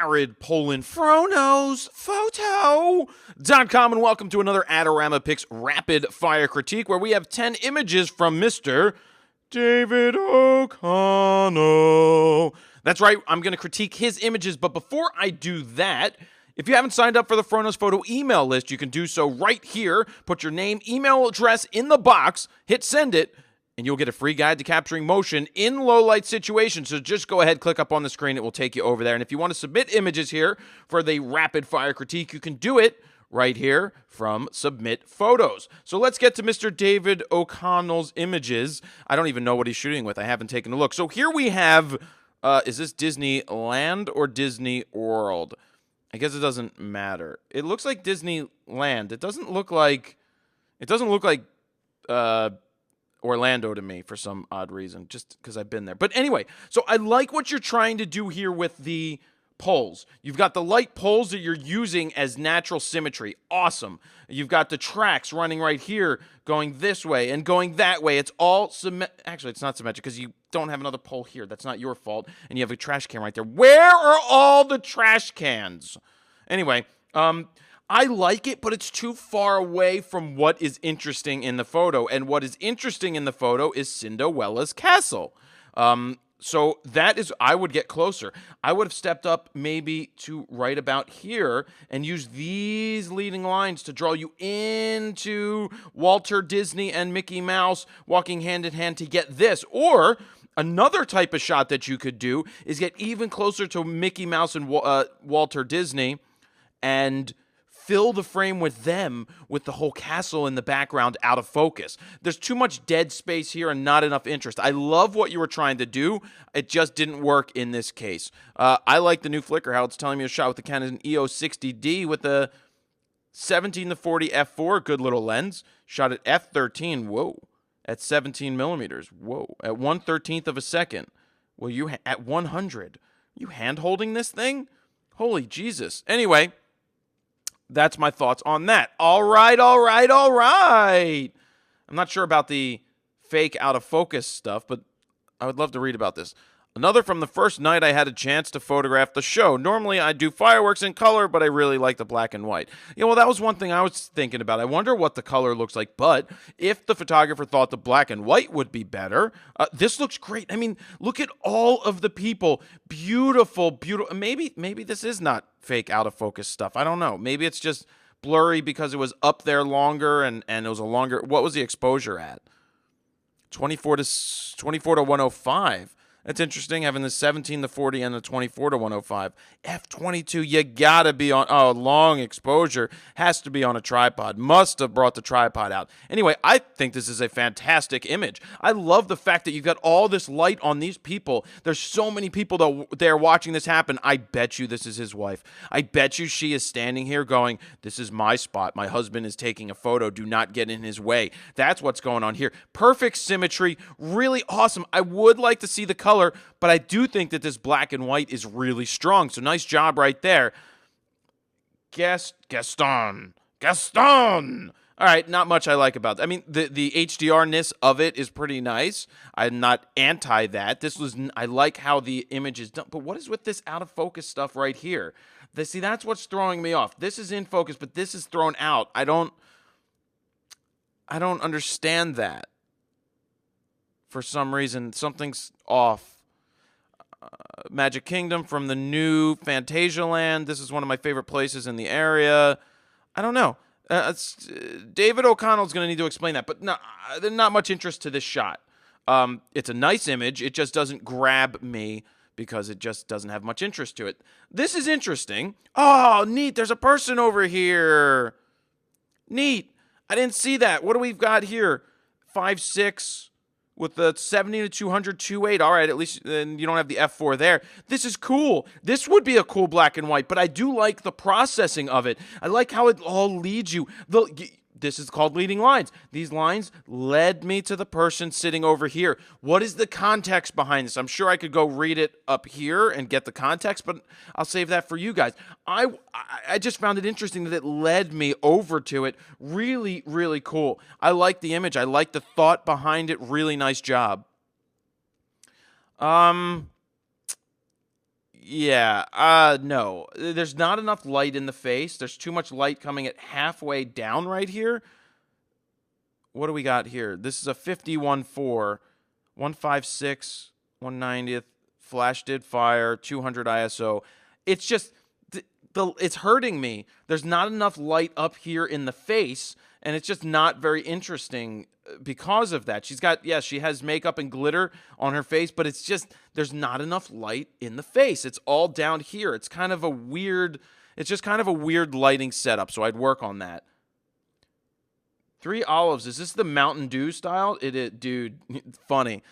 Jared Polin Frono's Photo.com, and welcome to another Adorama Picks Rapid Fire Critique, where we have 10 images from Mr. David O'Connell. That's right, I'm going to critique his images, but before I do that, if you haven't signed up for the Frono's Photo email list, you can do so right here. Put your name, email address in the box, hit send it, and you'll get a free guide to capturing motion in low-light situations. So just go ahead, click up on the screen. It will take you over there. And if you want to submit images here for the rapid-fire critique, you can do it right here from Submit Photos. So let's get to Mr. David O'Connell's images. I don't even know what he's shooting with. I haven't taken a look. So here we have, is this Disneyland or Disney World? I guess it doesn't matter. It looks like Disneyland. It doesn't look like Orlando to me for some odd reason, just because I've been there. But anyway, so I like what you're trying to do here with the poles. You've got the light poles that you're using as natural symmetry. Awesome. You've got the tracks running right here, going this way and going that way. It's all actually, it's not symmetric because you don't have another pole here. That's not your fault. And you have a trash can right there. Where are all the trash cans? Anyway, I like it, but it's too far away from what is interesting in the photo. And what is interesting in the photo is Cinderella's castle. So that is, I would get closer. I would have stepped up maybe to right about here and used these leading lines to draw you into Walter Disney and Mickey Mouse walking hand in hand to get this. Or another type of shot that you could do is get even closer to Mickey Mouse and Walter Disney and fill the frame with them with the whole castle in the background out of focus. There's too much dead space here and not enough interest. I love what you were trying to do. It just didn't work in this case. I like the new flicker, how it's telling me a shot with the Canon EOS 60D with the 17-40 f4, good little lens. Shot at f13, whoa, at 17 millimeters, whoa, at 1/13 of a second. Well, you at 100. You hand holding this thing? Holy Jesus. Anyway, that's my thoughts on that. All right. I'm not sure about the fake out of focus stuff, but I would love to read about this. Another from the first night I had a chance to photograph the show. Normally I do fireworks in color, but I really like the black and white. Yeah, well, that was one thing I was thinking about. I wonder what the color looks like, but if the photographer thought the black and white would be better, this looks great. I mean, look at all of the people. Beautiful, beautiful. Maybe this is not fake out of focus stuff. I don't know. Maybe it's just blurry because it was up there longer and it was a longer. What was the exposure at? 24 to 105. That's interesting, having the 17-40 and the 24-105. F22, you gotta be on, long exposure, has to be on a tripod. Must have brought the tripod out. Anyway, I think this is a fantastic image. I love the fact that you've got all this light on these people. There's so many people there watching this happen. I bet you this is his wife. I bet you she is standing here going, this is my spot. My husband is taking a photo. Do not get in his way. That's what's going on here. Perfect symmetry. Really awesome. I would like to see the color, but I do think that this black and white is really strong. So nice job right there. Gaston. All right, not much I like about that. I mean, the HDR-ness of it is pretty nice. I'm not anti that. I like how the image is done. But what is with this out of focus stuff right here? See, that's what's throwing me off. This is in focus, but this is thrown out. I don't understand that. For some reason, something's off. Magic Kingdom from the new Fantasialand. This is one of my favorite places in the area. I don't know. David O'Connell's going to need to explain that, but there's not much interest to this shot. It's a nice image. It just doesn't grab me because it just doesn't have much interest to it. This is interesting. Oh, neat. There's a person over here. Neat. I didn't see that. What do we got here? 5'6". With the 70-200 2.8, all right, at least then you don't have the f4 there. This is cool. This would be a cool black and white, but I do like the processing of it. I like how it all leads you. This is called leading lines. These lines led me to the person sitting over here. What is the context behind this? I'm sure I could go read it up here and get the context, but I'll save that for you guys. I just found it interesting that it led me over to it. Really, really cool. I like the image. I like the thought behind it. Really nice job. Yeah, no. There's not enough light in the face. There's too much light coming at halfway down right here. What do we got here? This is a 51.4, 156, 190th. Flash did fire, 200 ISO. It's just, it's hurting me. There's not enough light up here in the face, and it's just not very interesting because of that. She's got, yes, she has makeup and glitter on her face, but it's just, there's not enough light in the face. It's all down here. It's kind of a weird, it's just kind of a weird lighting setup, so I'd work on that. 3 Olives. Is this the Mountain Dew style? Dude, funny.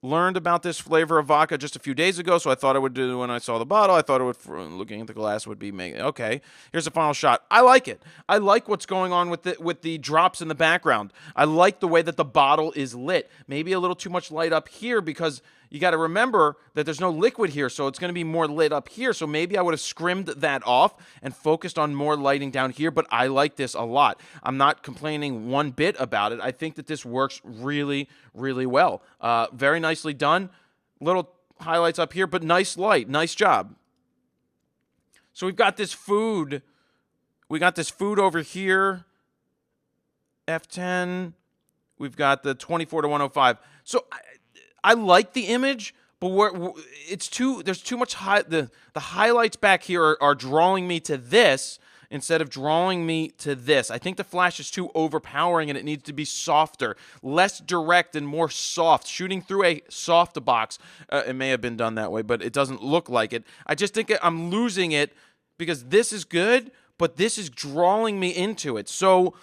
Learned about this flavor of vodka just a few days ago, so I thought it would do when I saw the bottle. I thought it would, looking at the glass, would be okay. Here's the final shot. I like it. I like what's going on with the drops in the background. I like the way that the bottle is lit. Maybe a little too much light up here because you got to remember that there's no liquid here, so it's going to be more lit up here. So maybe I would have scrimmed that off and focused on more lighting down here, but I like this a lot. I'm not complaining one bit about it. I think that this works really, really well. Very nicely done. Little highlights up here, but nice light. Nice job. So we've got this food. We got this food over here. F10. We've got the 24 to 105. So I like the image, but there's too much the highlights back here are drawing me to this instead of drawing me to this. I think the flash is too overpowering and it needs to be softer, less direct and more soft. Shooting through a soft box, it may have been done that way, but it doesn't look like it. I just think I'm losing it because this is good, but this is drawing me into it. So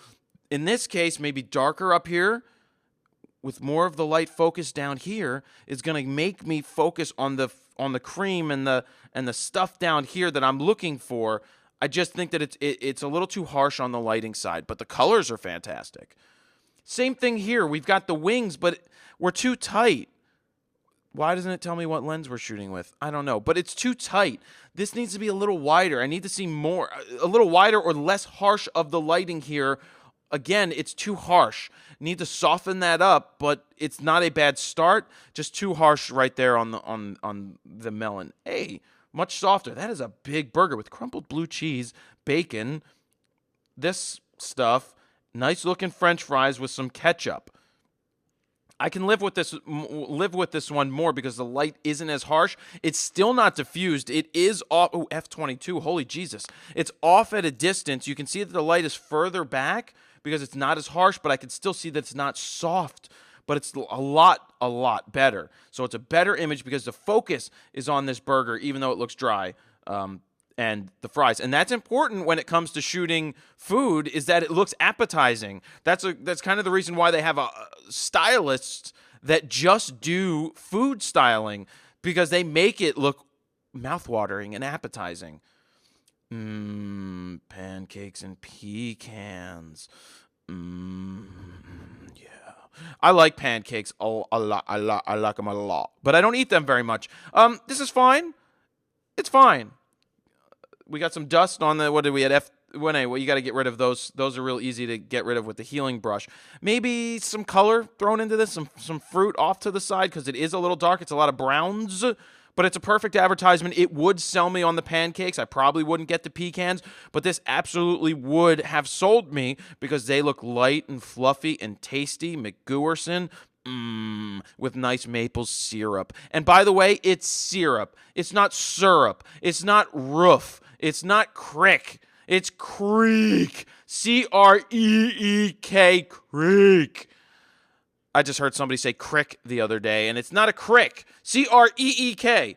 in this case, maybe darker up here, with more of the light focus down here is going to make me focus on the cream and the stuff down here that I'm looking for. I just think that it's a little too harsh on the lighting side, but the colors are fantastic. Same thing here. We've got the wings, but we're too tight. Why doesn't it tell me what lens we're shooting with? I don't know, but it's too tight. This needs to be a little wider. I need to see more, a little wider or less harsh of the lighting here. Again, it's too harsh. Need to soften that up, but it's not a bad start. Just too harsh right there on the melon. Hey, much softer. That is a big burger with crumpled blue cheese, bacon, this stuff, nice looking French fries with some ketchup. I can live with this one more because the light isn't as harsh. It's still not diffused. It is off. Oh, F22. Holy Jesus. It's off at a distance. You can see that the light is further back because it's not as harsh, but I can still see that it's not soft, but it's a lot better. So it's a better image because the focus is on this burger, even though it looks dry, and the fries. And that's important when it comes to shooting food, is that it looks appetizing. That's kind of the reason why they have stylists that just do food styling, because they make it look mouthwatering and appetizing. Pancakes and pecans. Yeah. I like pancakes a lot. I like them a lot. But I don't eat them very much. This is fine. It's fine. We got some dust on the, what did we at well, you got to get rid of those. Those are real easy to get rid of with the healing brush. Maybe some color thrown into this, some fruit off to the side, because it is a little dark. It's a lot of browns. But it's a perfect advertisement. It would sell me on the pancakes. I probably wouldn't get the pecans, but this absolutely would have sold me because they look light and fluffy and tasty. McGuerson, with nice maple syrup. And by the way, it's syrup. It's not syrup. It's not roof. It's not crick. It's creek. C-R-E-E-K, creek. I just heard somebody say crick the other day, and it's not a crick. C-R-E-E-K.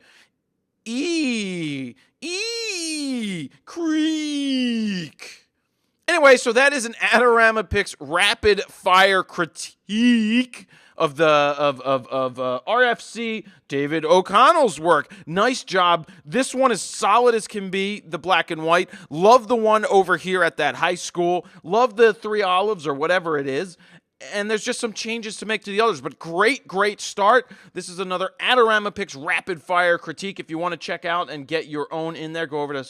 Creek. Anyway, so that is an Adorama Picks rapid fire critique of RFC David O'Connell's work. Nice job. This one is solid as can be, the black and white. Love the one over here at that high school. Love the 3 Olives or whatever it is. And there's just some changes to make to the others, but great start. This is another Adorama Picks rapid fire critique. If you want to check out and get your own in there, go over to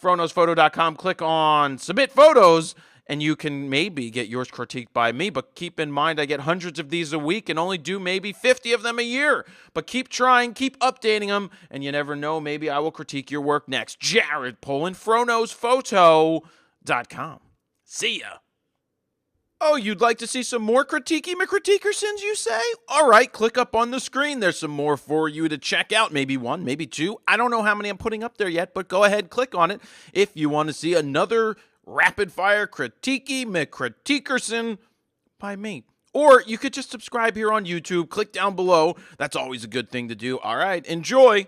fronosphoto.com, click on submit photos, and you can maybe get yours critiqued by me. But keep in mind, I get hundreds of these a week and only do maybe 50 of them a year. But keep trying, keep updating them, and you never know, maybe I will critique your work next. Jared Polin, FroKnowsPhoto.com. See ya. Oh, you'd like to see some more critiquey McCritiquersons, you say? All right, click up on the screen. There's some more for you to check out. Maybe one, maybe two. I don't know how many I'm putting up there yet, but go ahead, click on it if you want to see another rapid-fire critiquey McCritiquerson by me. Or you could just subscribe here on YouTube. Click down below. That's always a good thing to do. All right, enjoy.